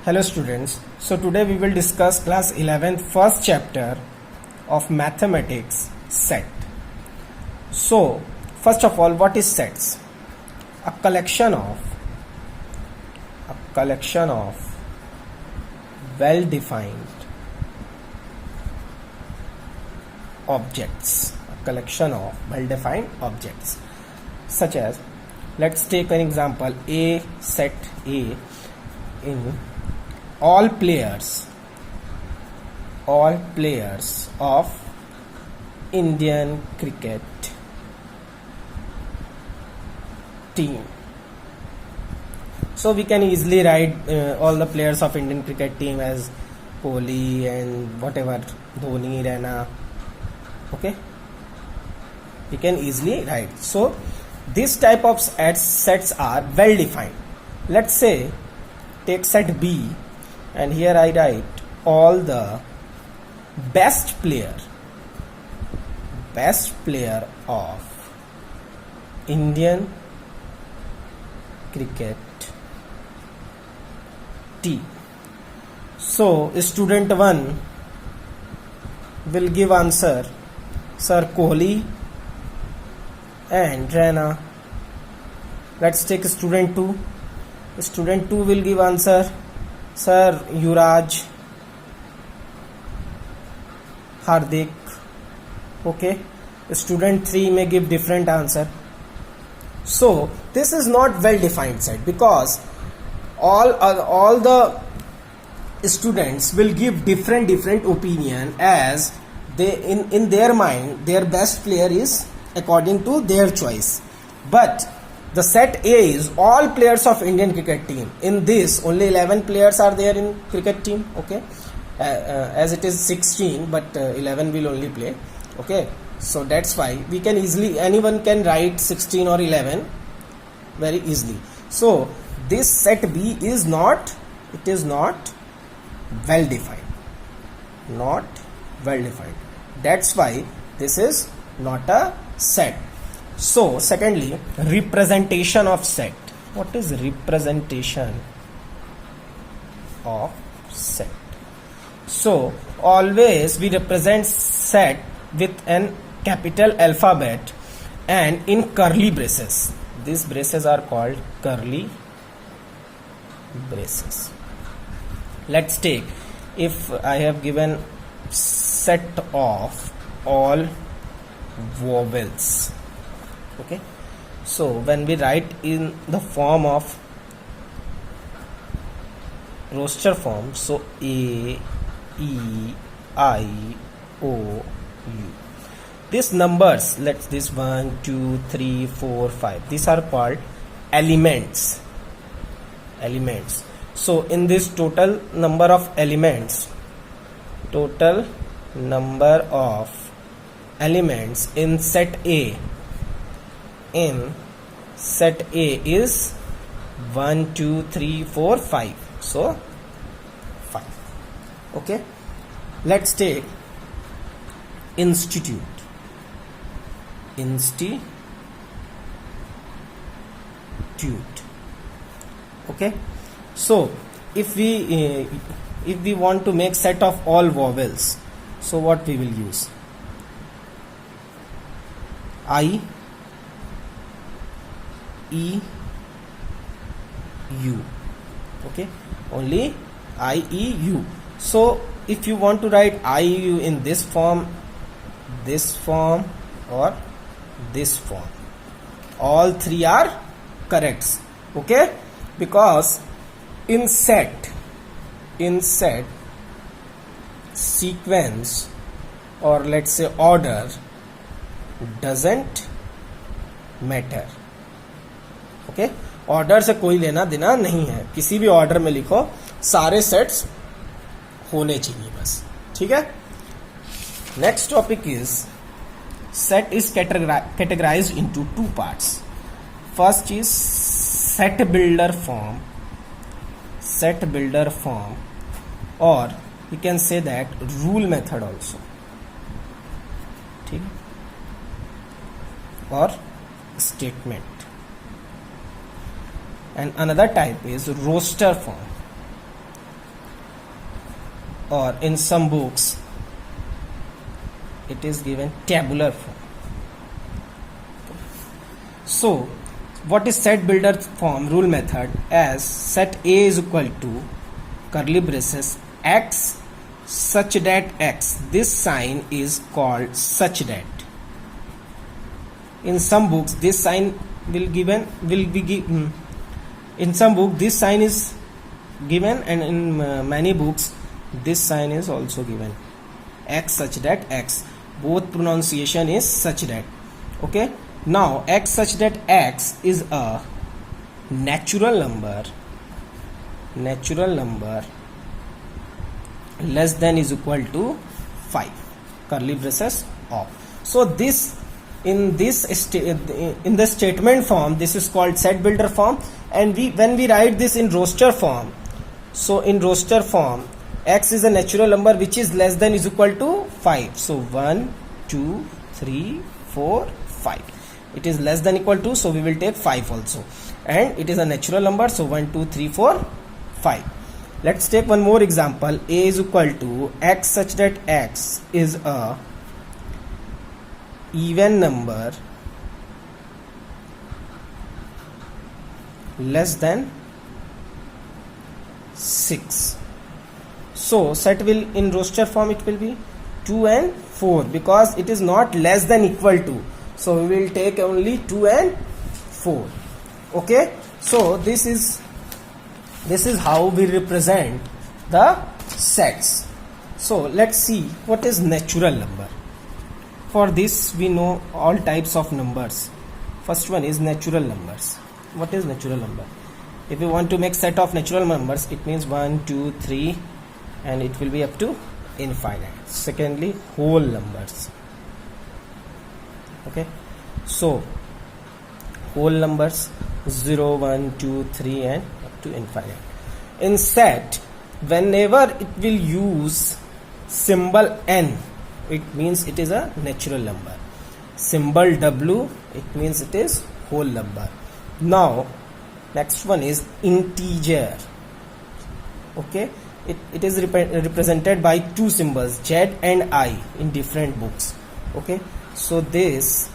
Hello students, so today we will discuss class 11th first chapter of mathematics set. So first of all, what is sets? A collection of well defined objects, such as, let's take an example, A set A in all players of Indian cricket team. So we can easily write all the players of Indian cricket team as Kohli and whatever, Dhoni, Raina. Okay, we can easily write. So this type of sets are well defined. Let's say take set B, and here I write all the best player of Indian cricket team. So student 1 will give answer, Sir Kohli and Raina. Let's take student 2. Student 2 will give answer, Sir Yuvraj, Hardik. Okay, student 3 may give different answer. So this is not well defined set, because all the students will give different opinion, as they in their mind their best player is according to their choice. But the set A is all players of Indian cricket team. In this, only 11 players are there in cricket team. Okay, as it is 16, but 11 will only play. Okay, so that's why we can easily, anyone can write 16 or 11 very easily. So this set B is not well defined. That's why this is not a set. So secondly, representation of set. What is representation of set? So always we represent set with an capital alphabet and in curly braces. These braces are called curly braces. Let's take, if I have given set of all vowels. Okay, so when we write in the form of roster form, so A, E, I, O, U, these numbers, let's this 1, 2, 3, 4, 5, these are called elements. So in this total number of elements in set A, is 1, 2, 3, 4, 5. So 5. Okay, let's take institute. Okay, so if we want to make set of all vowels, so what we will use? I, E, U. Okay, only I, E, U. So if you want to write I, E, U in this form, or this form, all three are correct. Okay, because in set sequence, or let's say order, doesn't matter. Okay, order से कोई लेना देना नहीं है. किसी भी order में लिखो, सारे सेट्स होने चाहिए बस. ठीक है. Next topic is set is categorized into 2 parts. First is set builder form, और you can say that rule method also. ठीक है, और statement. and another type is roster form. or in some books it is given tabular form. So what is set builder form rule method? As set A is equal to curly braces x such that x, this sign is called such that. In some books this sign in some book this sign is given, and in many books this sign is also given, x such that x. Both pronunciation is such that. Okay, now x such that x is a natural number less than is equal to 5, curly braces off. So this in the statement form, this is called set builder form, and when we write this in roster form, so in roster form x is a natural number which is less than is equal to 5. So 1 2 3 4 5, it is less than equal to, so we will take 5 also, and it is a natural number, so 1 2 3 4 5. Let's take one more example. A is equal to x such that x is a even number less than 6. So set will in roster form it will be 2 and 4, because it is not less than equal to, so we will take only 2 and 4. Okay, so this is how we represent the sets. So let's see what is natural number. For this we know all types of numbers. First one is natural numbers. What is natural number? If you want to make set of natural numbers, it means 1 2 3 and it will be up to infinite. Secondly, whole numbers. Okay, so whole numbers 0 1 2 3 and up to infinite. In set, whenever it will use symbol n, it means it is a natural number. Symbol w, it means it is whole number. Now next one is integer. Okay, it is represented by two symbols z and I in different books. Okay, so this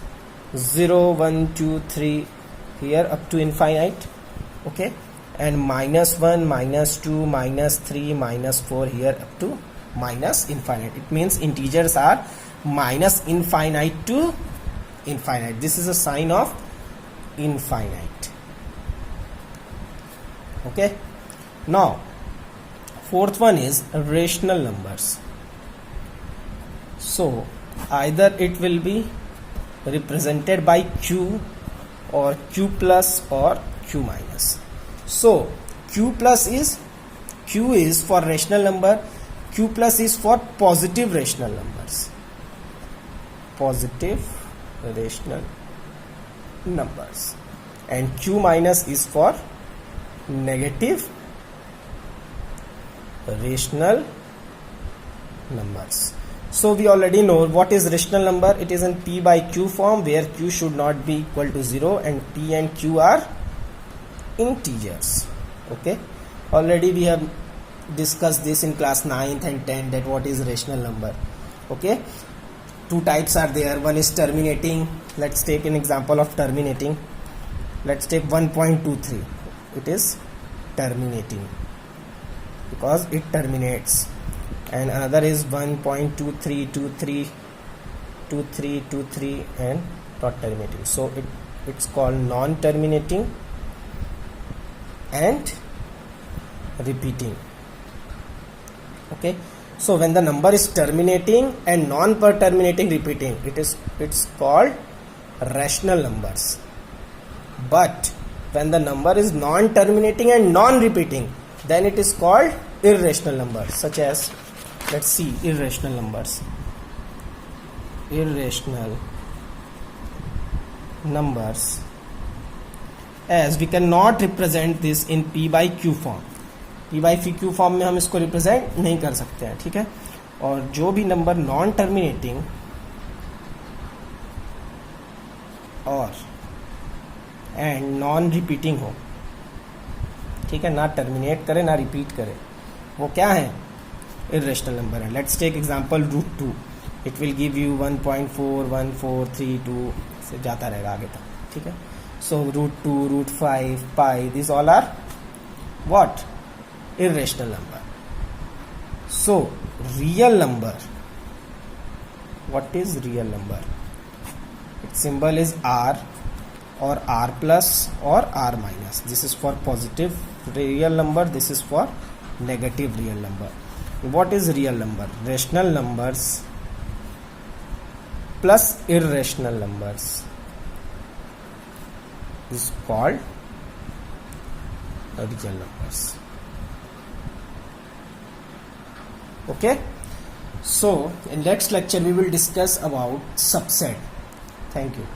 0 1 2 3 here up to infinite. Okay, and -1 -2 -3 -4 here up to minus infinite. It means integers are minus infinite to infinite. This is a sign of infinite. Okay, now fourth one is rational numbers. So either it will be represented by q or q plus or q minus. So q is for rational number, q plus is for positive rational numbers. Positive rational numbers, and q minus is for negative rational numbers. So we already know what is rational number. It is in p by q form, where q should not be equal to 0 and p and q are integers. Okay, already we have discussed this in class 9th and 10th, that what is rational number. Okay, two types are there. One is terminating. Let's take an example of terminating. Let's take 1.23. It is terminating because it terminates. And another is 1.23, 23, 23, 23 and not terminating. So it's called non-terminating and repeating. Okay, so when the number is terminating and non-terminating repeating, it's called rational numbers. But when the number is non-terminating and non-repeating, then it is called irrational numbers. Such as, let's see, irrational numbers. Irrational numbers, as we cannot represent this in p by q form. p by q form में हम इसको represent नहीं कर सकते हैं. ठीक है, और जो भी नंबर नॉन टर्मिनेटिंग और एंड नॉन रिपीटिंग हो, ठीक है, ना टर्मिनेट करे ना रिपीट करे, वो क्या है? irrational number है. Let's take example root 2. It will give you 1.41432 से जाता रहेगा आगे तक. ठीक है. So root 2, root 5, pi, these all are what? Irrational number. So real number. What is real number? Its symbol is R or R plus or R minus. This is for positive real number. This is for negative real number. What is real number? Rational numbers plus irrational numbers is called real numbers. Okay. So in next lecture we will discuss about subset. Thank you.